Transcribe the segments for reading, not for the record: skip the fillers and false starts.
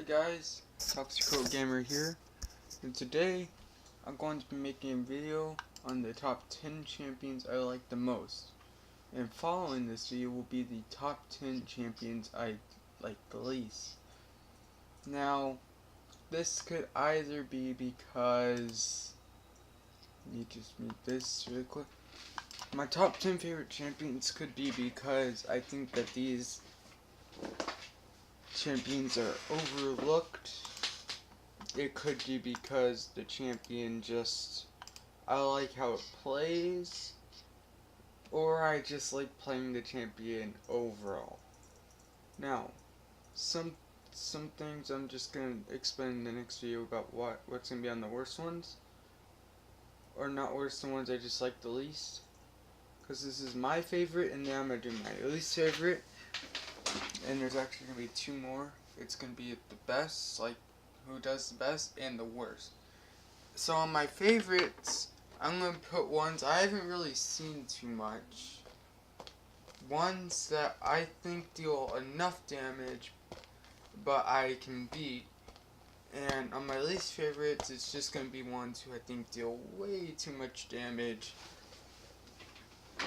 guys, Toxic Gamer here, and today I'm going to be making a video on the top 10 champions I like the most. And following this video will be the top 10 champions I like the least. Now, this could either be because, let me just mute this really quick. My top 10 favorite champions could be because I think that these champions are overlooked. It could be because the champion I like how it plays, or I just like playing the champion overall. Now, some things I'm just gonna explain in the next video about what's gonna be on the worst ones, or not worst, the ones I just like the least. Because this is my favorite, and then I'm gonna do my least favorite. And there's actually going to be two more. It's going to be the best, like who does the best, and the worst. So on my favorites, I'm going to put ones I haven't really seen too much. Ones that I think deal enough damage, but I can beat. And on my least favorites, it's just going to be ones who I think deal way too much damage.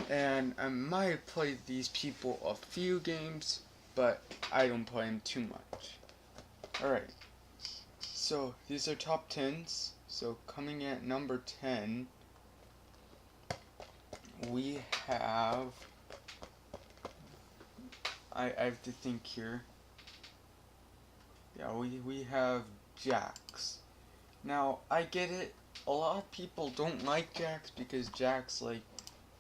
And I might have played these people a few games, but I don't play them too much. Alright, so these are top 10s. So coming at number 10, we have, I have to think here. Yeah, we have Jax. Now, I get it, a lot of people don't like Jax because Jax, like,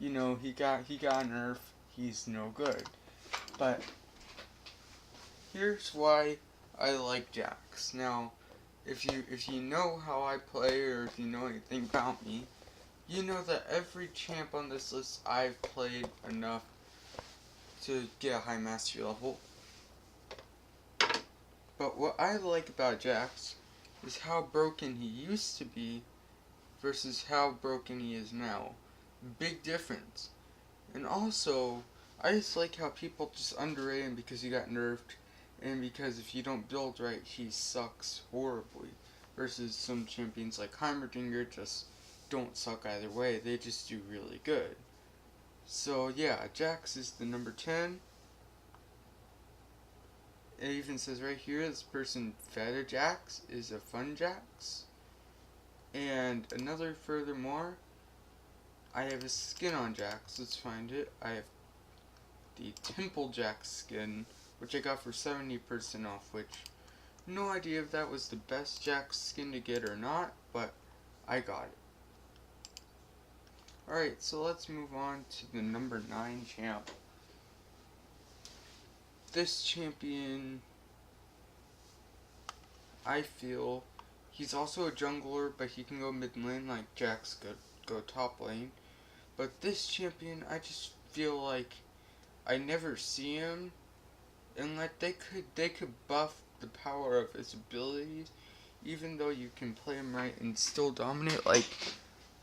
you know, he got nerfed, he's no good. But here's why I like Jax. Now, if you know how I play, or if you know anything about me, you know that every champ on this list I've played enough to get a high mastery level. But what I like about Jax is how broken he used to be versus how broken he is now. Big difference. And also, I just like how people just underrate him because he got nerfed, and because if you don't build right, he sucks horribly. Versus some champions like Heimerdinger just don't suck either way, they just do really good. So yeah, Jax is the number 10. It even says right here, this person Feta Jax is a fun Jax. And another furthermore, I have a skin on Jax, let's find it. I have the Temple Jax skin, which I got for 70% off, which, no idea if that was the best Jax skin to get or not, but I got it. Alright, so let's move on to the number 9 champ. This champion, I feel, he's also a jungler, but he can go mid lane like Jax could go top lane. But this champion, I just feel like I never see him, and like they could buff the power of his abilities, even though you can play him right and still dominate. Like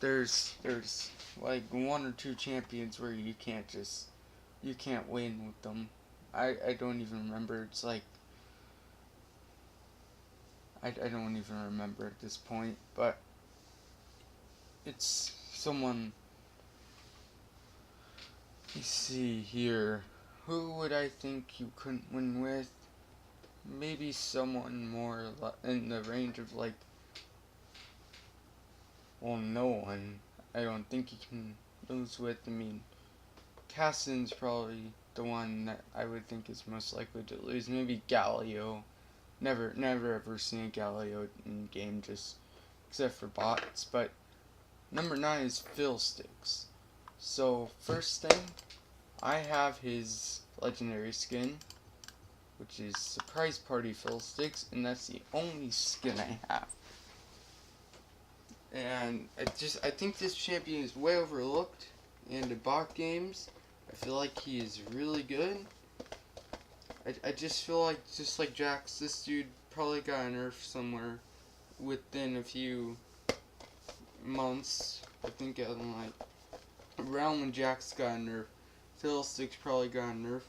there's like one or two champions where you can't win with them. I don't even remember. It's like I don't even remember at this point, but it's someone. Let's see here. Who would I think you couldn't win with? Maybe someone more in the range of like, well, no one. I don't think you can lose with. I mean, Cassin's probably the one that I would think is most likely to lose. Maybe Galio. Never ever seen a Galio in game, just except for bots. But number 9 is Fiddlesticks. So first thing, I have his legendary skin, which is Surprise Party Fiddlesticks, and that's the only skin I have. And I think this champion is way overlooked in the bot games. I feel like he is really good. I just feel like, just like Jax, this dude probably got a nerf somewhere within a few months. I think like around when Jax got a nerf, Fiddlesticks probably got a nerf.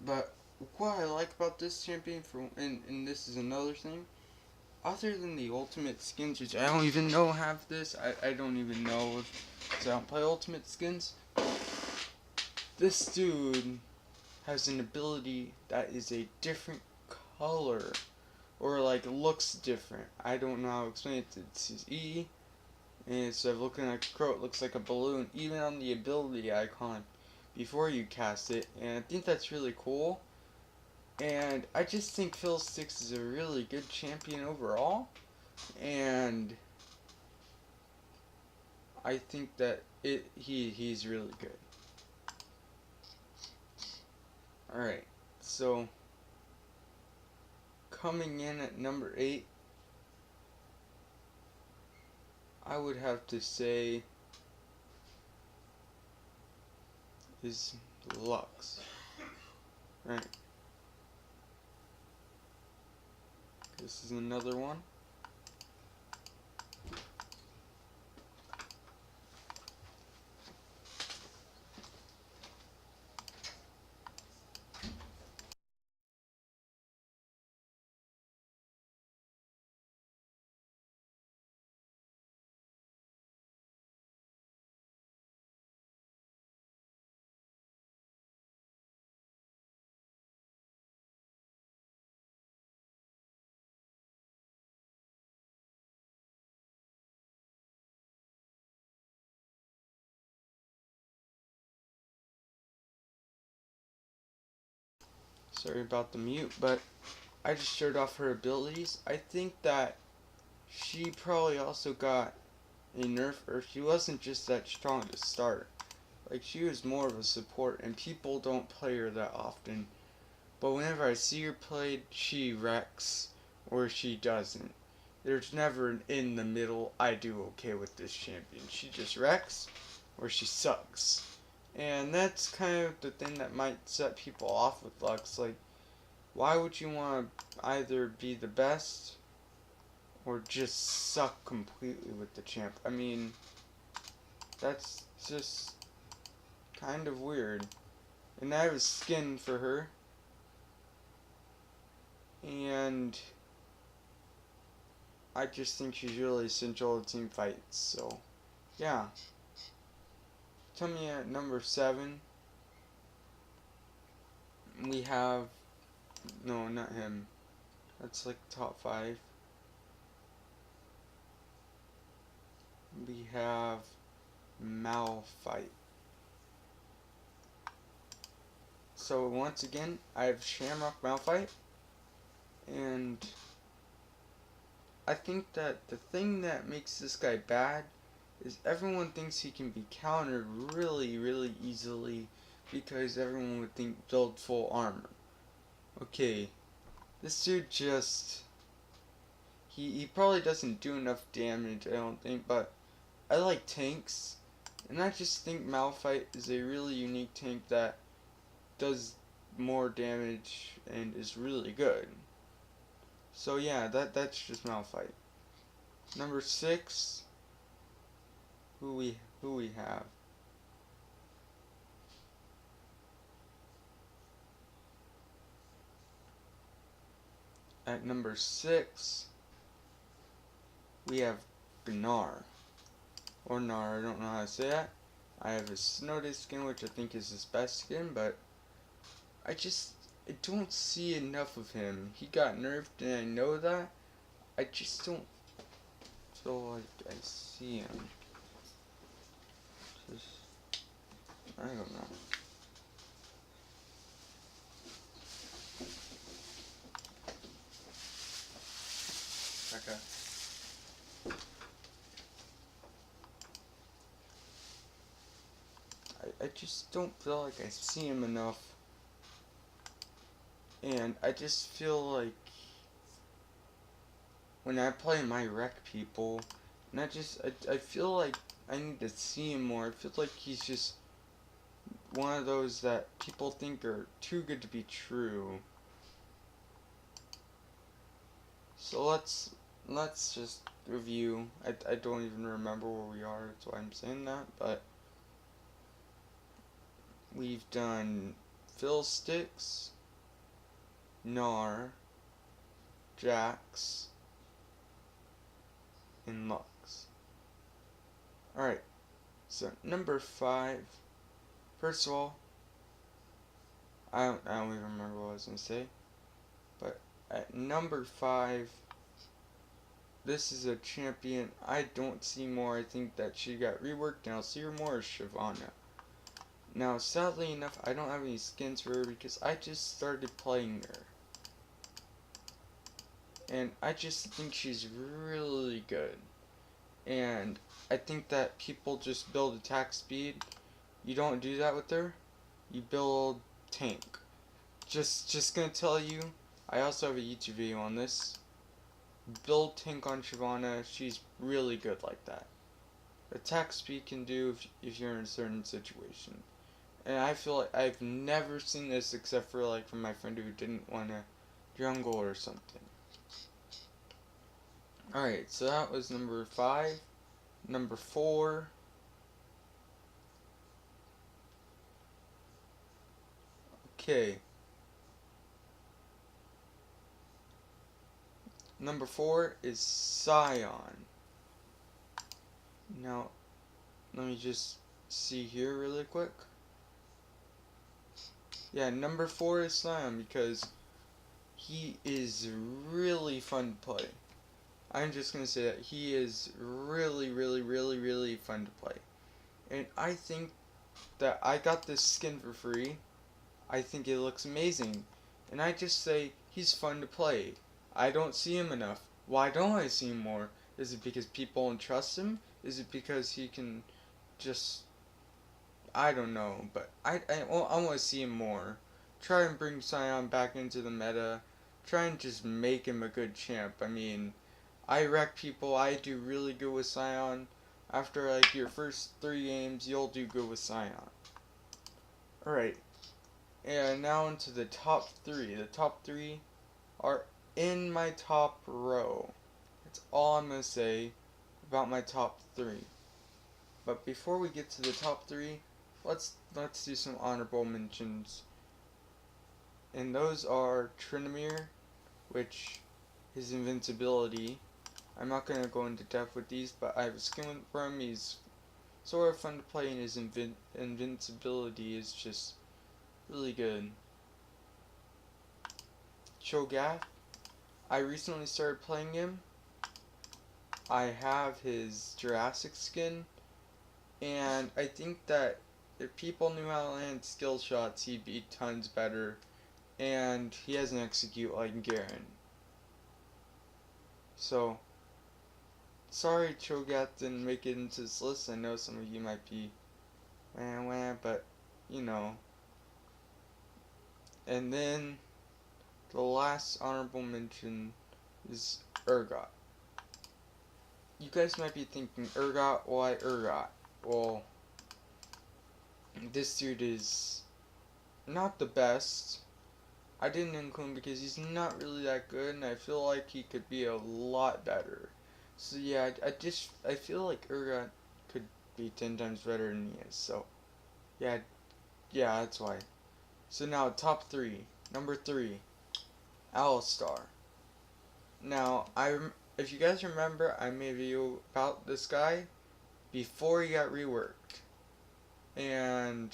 But what I like about this champion, and this is another thing, other than the ultimate skins, which I don't even know have this, I don't even know if, I don't play ultimate skins, this dude has an ability that is a different color, or like looks different. I don't know how to explain it. It's his E, and instead of looking like a crow, it looks like a balloon, even on the ability icon before you cast it, and I think that's really cool. And I just think Fiddlesticks is a really good champion overall, and I think that he's really good. Alright, so coming in at number 8, I would have to say is Lux. Right. This is another one. Sorry about the mute, but I just showed off her abilities. I think that she probably also got a nerf, or she wasn't just that strong to start. Like, she was more of a support, and people don't play her that often. But whenever I see her played, she wrecks, or she doesn't. There's never an in the middle, I do okay with this champion. She just wrecks, or she sucks. And that's kind of the thing that might set people off with Lux. Like, why would you want to either be the best or just suck completely with the champ? I mean, that's just kind of weird. And I have a skin for her, and I just think she's really essential in team fights. So, yeah. Coming in at number 7, we have, no, not him. That's like top 5. We have Malphite. So once again, I have Shamrock Malphite, and I think that the thing that makes this guy bad is everyone thinks he can be countered really, really easily because everyone would think build full armor. Okay, this dude just, he probably doesn't do enough damage, I don't think, but I like tanks, and I just think Malphite is a really unique tank that does more damage and is really good. So yeah, that's just Malphite. Number 6, who we have? At number 6, we have Gnar. Or Gnar, I don't know how to say that. I have his Snowday skin, which I think is his best skin, but I don't see enough of him. He got nerfed, and I know that. I just don't feel like I see him. Just, I don't know. Okay. I just don't feel like I see him enough. And I just feel like when I play my rec people, and I feel like I need to see him more. I feel like he's just one of those that people think are too good to be true. So let's just review. I don't even remember where we are, that's why I'm saying that, but we've done Fiddlesticks, Gnar, Jax, and Lux. Alright, so number 5. First of all, I don't even remember what I was going to say. But at number 5, this is a champion I don't see more. I think that she got reworked, and I'll see her more as Shyvana. Now, sadly enough, I don't have any skins for her because I just started playing her. And I just think she's really good. And I think that people just build attack speed. You don't do that with her. You build tank. Just gonna tell you, I also have a YouTube video on this. Build tank on Shyvana. She's really good like that. Attack speed can do if you're in a certain situation. And I feel like I've never seen this except for like from my friend who didn't want to jungle or something. Alright, so that was number 5. Number 4. Okay. Number 4 is Sion. Now, let me just see here really quick. Yeah, number 4 is Sion because he is really fun to play. I'm just going to say that he is really fun to play. And I think that I got this skin for free. I think it looks amazing. And I just say he's fun to play. I don't see him enough. Why don't I see him more? Is it because people don't trust him? Is it because he can just... I don't know, but I want to see him more. Try and bring Sion back into the meta. Try and just make him a good champ. I mean, I wreck people. I do really good with Sion. After like your first 3 games, you'll do good with Sion. Alright, and now into the top 3. The top 3 are in my top row. That's all I'm going to say about my top 3. But before we get to the top 3, let's do some honorable mentions. And those are Tryndamere, which his invincibility. I'm not going to go into depth with these, but I have a skin for him. He's sort of fun to play, and his invincibility is just really good. Cho'Gath, I recently started playing him. I have his Jurassic skin, and I think that if people knew how to land skill shots, he'd be tons better. And he doesn't execute like Garen. So, sorry Cho'Gath didn't make it into this list. I know some of you might be wah, but you know. And then the last honorable mention is Urgot. You guys might be thinking, Urgot, why Urgot? Well, this dude is not the best. I didn't include him because he's not really that good, and I feel like he could be a lot better. So yeah, I feel like Urgot could be 10 times better than he is. So yeah, that's why. So now top 3. Number 3, Alistar. Now if you guys remember, I made a video about this guy before he got reworked, and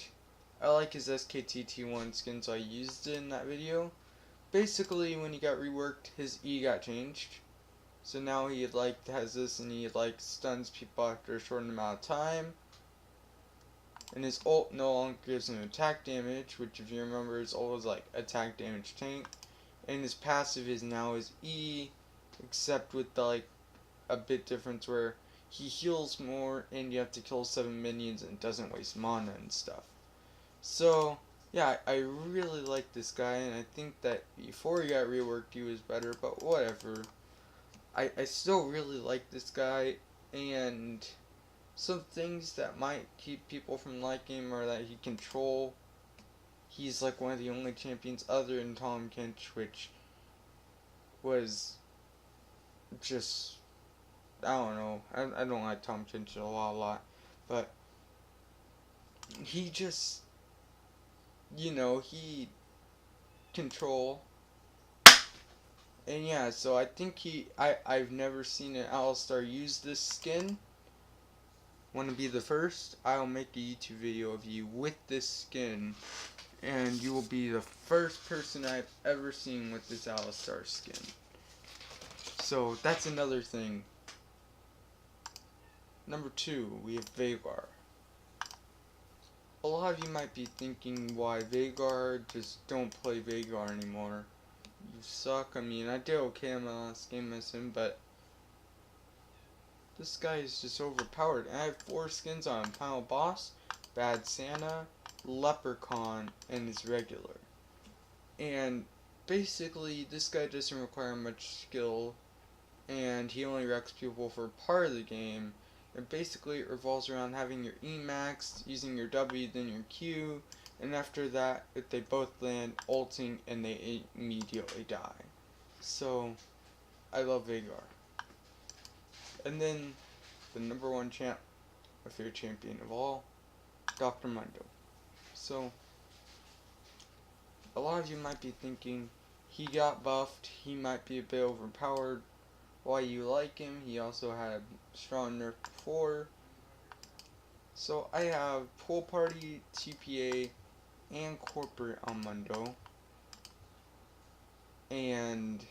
I like his SKTT1 skin, so I used it in that video. Basically, when he got reworked, his E got changed. So now he has this, and he stuns people after a short amount of time. And his ult no longer gives him attack damage, which if you remember, his ult was like attack damage tank. And his passive is now his E, except with the a bit difference where he heals more, and you have to kill 7 minions, and it doesn't waste mana and stuff. So, yeah, I really like this guy, and I think that before he got reworked, he was better, but whatever. I still really like this guy, and some things that might keep people from liking him are that he can troll. He's like one of the only champions other than Tahm Kench, which was just, I don't know, I don't like Tahm Kench a lot, but he just, he control, And yeah, so I think I've never seen an Alistar use this skin. Want to be the first? I'll make a YouTube video of you with this skin, and you will be the first person I've ever seen with this Alistar skin. So that's another thing. Number 2, we have Veigar. A lot of you might be thinking why Veigar, just don't play Veigar anymore. You suck. I mean, I did okay in my last game as him, but this guy is just overpowered. And I have 4 skins on him. Final Boss, Bad Santa, Leprechaun, and his regular. And basically, this guy doesn't require much skill, and he only wrecks people for part of the game. And basically, it revolves around having your E maxed, using your W, then your Q, and after that, if they both land, ulting, and they immediately die. So, I love Veigar. And then, the number 1 champ, my favorite champion of all, Dr. Mundo. So, a lot of you might be thinking, he got buffed, he might be a bit overpowered. Why you like him? He also had strong nerf before. So I have Pool Party, TPA, and Corporate on Mundo. And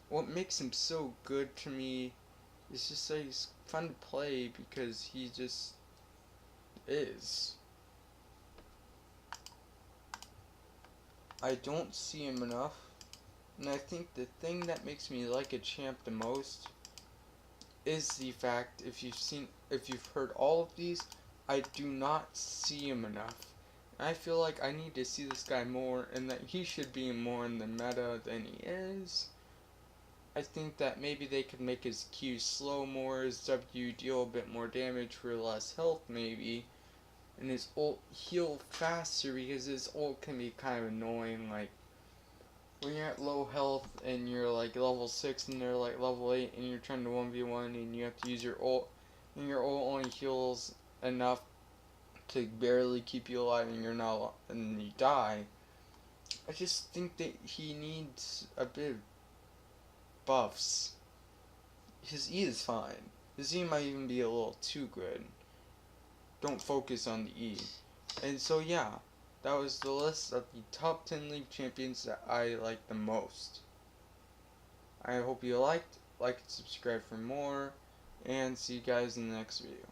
what makes him so good to me is just that he's fun to play because he just is. I don't see him enough. And I think the thing that makes me like a champ the most is the fact, if you've heard all of these, I do not see him enough. And I feel like I need to see this guy more, and that he should be more in the meta than he is. I think that maybe they could make his Q slow more, his W deal a bit more damage for less health maybe, and his ult heal faster, because his ult can be kind of annoying. Like, when you're at low health and you're like level 6 and they're like level 8 and you're trying to 1v1 and you have to use your ult, and your ult only heals enough to barely keep you alive and you're not, and you die. I just think that he needs a bit of buffs. His E is fine. His E might even be a little too good. Don't focus on the E. And so yeah, that was the list of the top 10 League champions that I like the most. I hope you liked, like and subscribe for more, and see you guys in the next video.